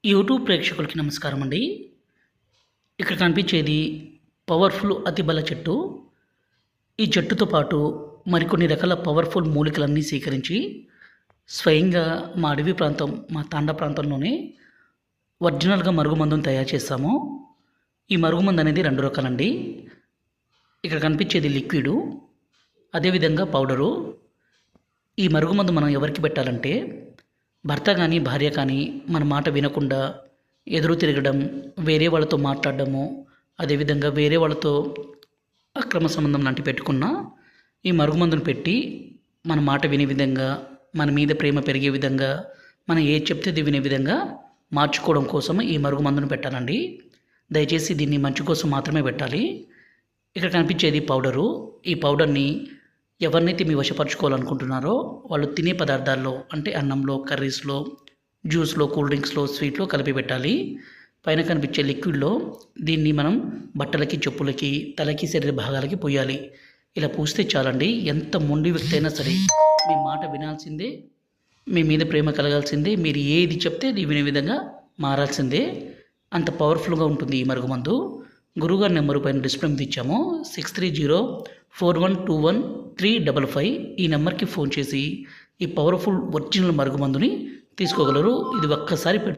YouTube ప్రేక్షకులకి నమస్కారం అండి. ఇక్కడ కనిపించేది పవర్ఫుల్ అతిబల చెట్టు. ఈ చెట్టుతో పాటు మరికొన్ని రకాల పవర్ఫుల్ మూలికలన్నీ సేకరించి స్వయంగా మా అడవి ప్రాంతం, మా తాండా ప్రాంతంలోనే ఒరిజినల్‌గా మరుగుమందును తయారు చేస్తాము. ఈ మరుగుమందు అనేది 2 రకాలండి. ఇక్కడ కనిపించేది లిక్విడు, అదేవిధంగా పౌడరు. ఈ మరుగుమందు మనం ఎవరికి పెట్టాలంటే భర్త కానీ, భార్య కానీ మన మాట వినకుండా ఎదురు తిరగడం, వేరే వాళ్ళతో మాట్లాడడము, అదేవిధంగా వేరే వాళ్ళతో అక్రమ సంబంధం లాంటివి పెట్టుకున్న ఈ మరుగుమందును పెట్టి మన మాట వినే విధంగా, మన మీద ప్రేమ పెరిగే విధంగా, మనం ఏది చెప్తే అది వినే విధంగా మార్చుకోవడం కోసం ఈ మరుగుమందును పెట్టాలండి. దయచేసి దీన్ని మంచి కోసం మాత్రమే పెట్టాలి. ఇక్కడ కనిపించేది పౌడరు. ఈ పౌడర్ని ఎవరినైతే మీ వశపరచుకోవాలనుకుంటున్నారో వాళ్ళు తినే పదార్థాల్లో, అంటే అన్నంలో, కర్రీస్లో, జ్యూస్లో, కూల్ డ్రింక్స్లో, స్వీట్లో కలిపి పెట్టాలి. పైన కనిపించే లిక్విడ్లో దీన్ని మనం బట్టలకి, చెప్పులకి, తలకి, శరీర భాగాలకి పోయాలి. ఇలా పూస్తే చాలండి, ఎంత మొండి వ్యక్తి అయినా సరే మీ మాట వినాల్సిందే, మీ మీద ప్రేమ కలగాల్సిందే, మీరు ఏది చెప్తే అది వినే విధంగా మారాల్సిందే. అంత పవర్ఫుల్గా ఉంటుంది ఈ మరుగుమందు. గురువుగారి నెంబరు పైన డిస్ప్లే మీద ఇచ్చాము. 6304121355. ఈ నెంబర్కి ఫోన్ చేసి ఈ పవర్ఫుల్ ఒరిజినల్ మరుగుమందుని తీసుకోగలరు. ఇది ఒక్కసారి పెడితే